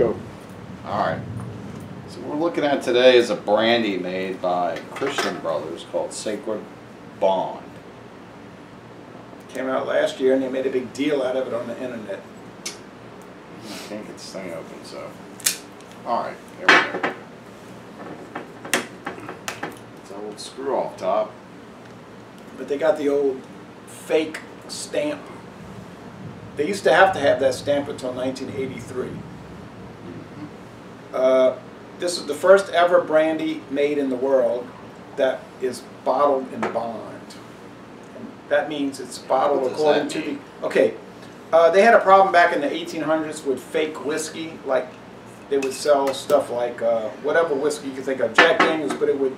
Go. All right. So what we're looking at today is a brandy made by Christian Brothers called Sacred Bond. Came out last year and they made a big deal out of it on the internet. I can't get this thing open, so. All right, there we go. It's an old screw off top. But they got the old fake stamp. They used to have that stamp until 1983. This is the first ever brandy made in the world that is bottled in bond. And that means it's bottled according to the... Okay, they had a problem back in the 1800s with fake whiskey. Like, they would sell stuff like whatever whiskey you could think of, Jack Daniels, but it would...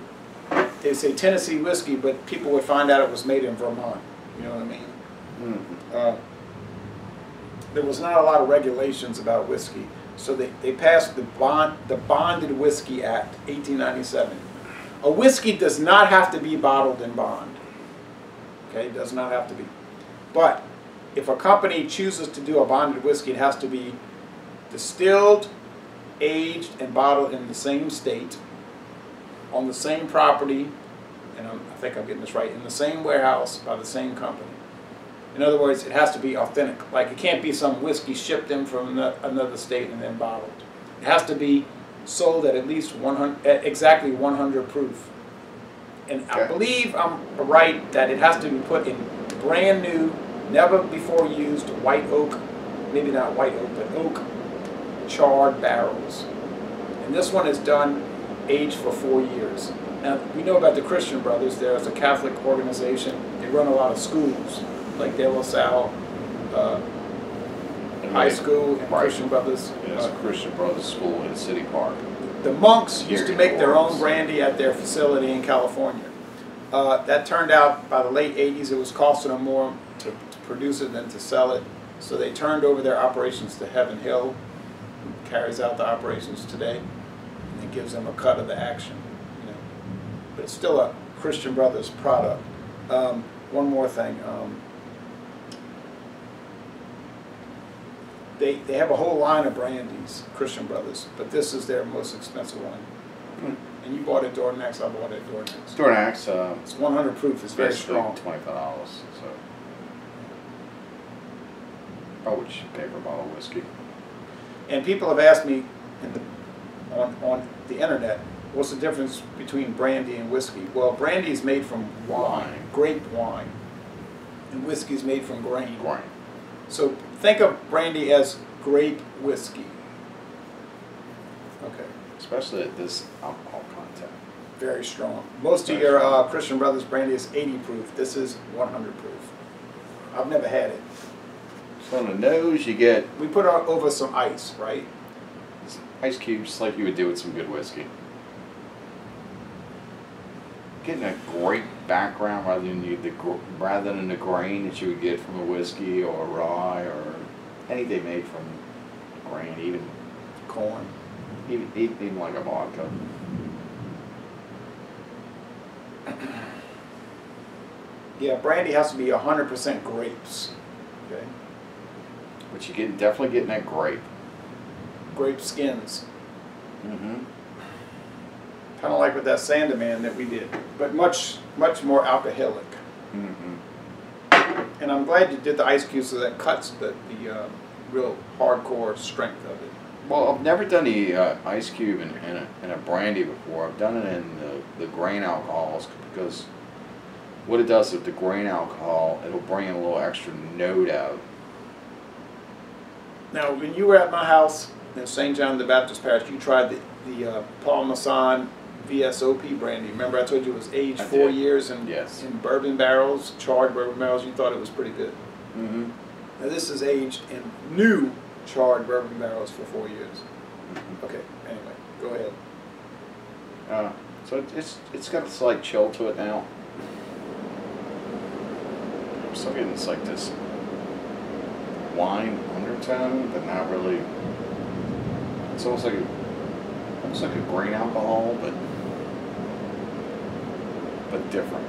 They'd say Tennessee whiskey, but people would find out it was made in Vermont. You know what I mean? Mm-hmm. There was not a lot of regulations about whiskey. So they passed the Bonded Whiskey Act, 1897. A whiskey does not have to be bottled in bond. Okay, it does not have to be. But if a company chooses to do a bonded whiskey, it has to be distilled, aged, and bottled in the same state, on the same property, and I think I'm getting this right, in the same warehouse by the same company. In other words, it has to be authentic. Like, it can't be some whiskey shipped in from another state and then bottled. It has to be sold at least 100, at exactly 100 proof. And okay. I believe I'm right that it has to be put in brand new, never before used white oak, maybe not white oak, but oak charred barrels. And this one is done aged for 4 years. Now, we know about the Christian Brothers. There's a Catholic organization. They run a lot of schools, like De La Salle High School and right. Christian Brothers. Yeah, it's a Christian Brothers school in City Park. The monks used to make their own brandy at their facility in California. That turned out by the late 80s it was costing them more to produce it than to sell it. So they turned over their operations to Heaven Hill, who carries out the operations today. And it gives them a cut of the action. You know. But it's still a Christian Brothers product. One more thing. They have a whole line of brandies, Christian Brothers, but this is their most expensive one. Mm. And you bought it Dornax, I bought it Dornax. Dornax. It's 100 proof, it's very strong. $25, so. Probably should pay for a bottle of whiskey. And people have asked me on the internet, what's the difference between brandy and whiskey? Well, brandy is made from wine, grape wine, and whiskey is made from grain. So think of brandy as grape whiskey. Okay. Especially at this alcohol content. Very strong. Most of your Christian Brothers brandy is 80 proof. This is 100 proof. I've never had it. So on the nose you get... We put over some ice, right? Ice cubes like you would do with some good whiskey. Getting a great background rather than the grain that you would get from a whiskey or a rye or anything made from grain, even corn, even like a vodka. Yeah, brandy has to be 100% grapes. Okay. But you definitely getting that grape. Grape skins. Mm-hmm. Kind of like with that Sandeman that we did, but much more alcoholic. Mm-hmm. And I'm glad you did the ice cubes so that cuts the real hardcore strength of it. Well, I've never done the ice cube in a brandy before. I've done it in the grain alcohols because what it does with the grain alcohol, it'll bring in a little extra note out. Now, when you were at my house in St. John the Baptist Parish, you tried the Paul Masson VSOP brandy. Remember I told you it was aged 4 years in bourbon barrels, charred bourbon barrels. You thought it was pretty good. Mm-hmm. Now this is aged in new charred bourbon barrels for 4 years. Mm-hmm. Okay, anyway, go ahead. So it's got a slight chill to it now. I'm still getting it's like this wine undertone, but not really. It's almost like a grain alcohol, but different.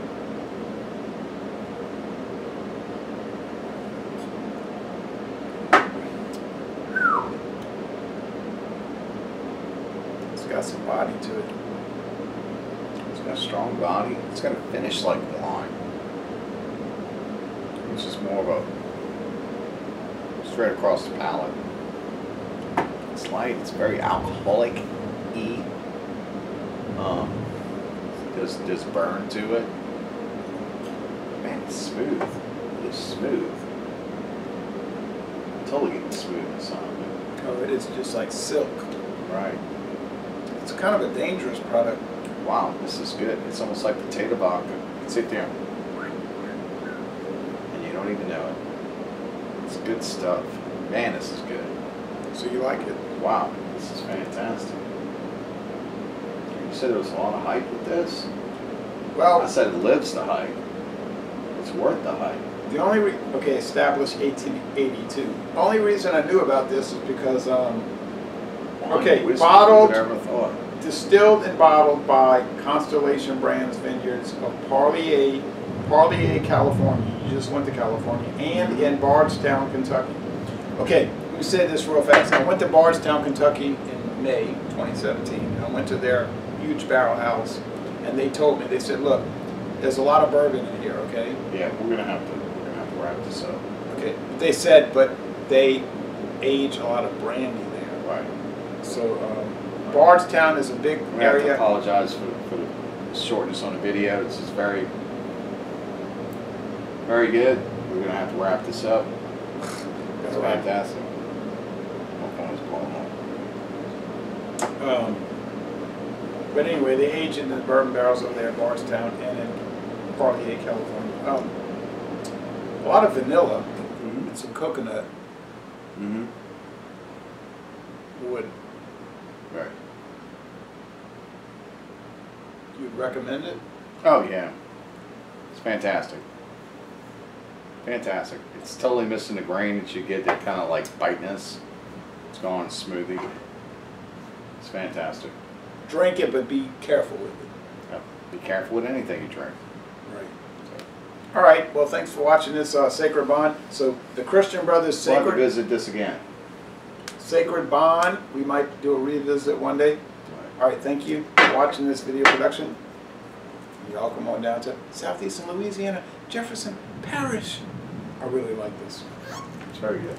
got some body to it. It's got a strong body. It's got a finish like wine, which is more of a straight across the palate. It's light. It's very alcoholic-y. There's burn to it. Man, it's smooth. It's smooth. Totally getting the smoothness on it. Oh, it is just like silk. Right. It's kind of a dangerous product. Wow, this is good. It's almost like potato vodka. You can sit there and you don't even know it. It's good stuff. Man, this is good. So you like it? Wow, this is fantastic. You said there was a lot of hype with this? Well, I said it lives the hype. It's worth the hype. the only okay, established 1882. Only reason I knew about this is because okay, bottled, Never thought. distilled and bottled by Constellation Brands Vineyards of Parlier, California. You just went to California, and in Bardstown, Kentucky. Okay, let me say this real fast. I went to Bardstown, Kentucky in May 2017. I went to their huge barrel house, and they told me, they said, look, there's a lot of bourbon in here, okay? Yeah, we're gonna have to wrap this up. Okay, they said, but they age a lot of brandy there. Right. So Bardstown is a big We have to area. apologize for the shortness on the video. This is very, very good. We're gonna have to wrap this up. It's fantastic. My phone's blowing up. But anyway, they age in the bourbon barrels over there in Bardstown and in Parlier, California. A lot of vanilla and some coconut wood. Right. You'd recommend it? Oh yeah. It's fantastic. Fantastic. It's totally missing the grain that you get, that kind of like biteness. It's gone smoothie. It's fantastic. Drink it, but be careful with it. Yeah. Be careful with anything you drink. Right. All right. Well, thanks for watching this Sacred Bond. So the Christian Brothers We'll have to Sacred visit this again. Sacred Bond. We might do a revisit one day. All right. Thank you for watching this video production. Y'all come on down to Southeastern Louisiana, Jefferson Parish. I really like this. It's very good.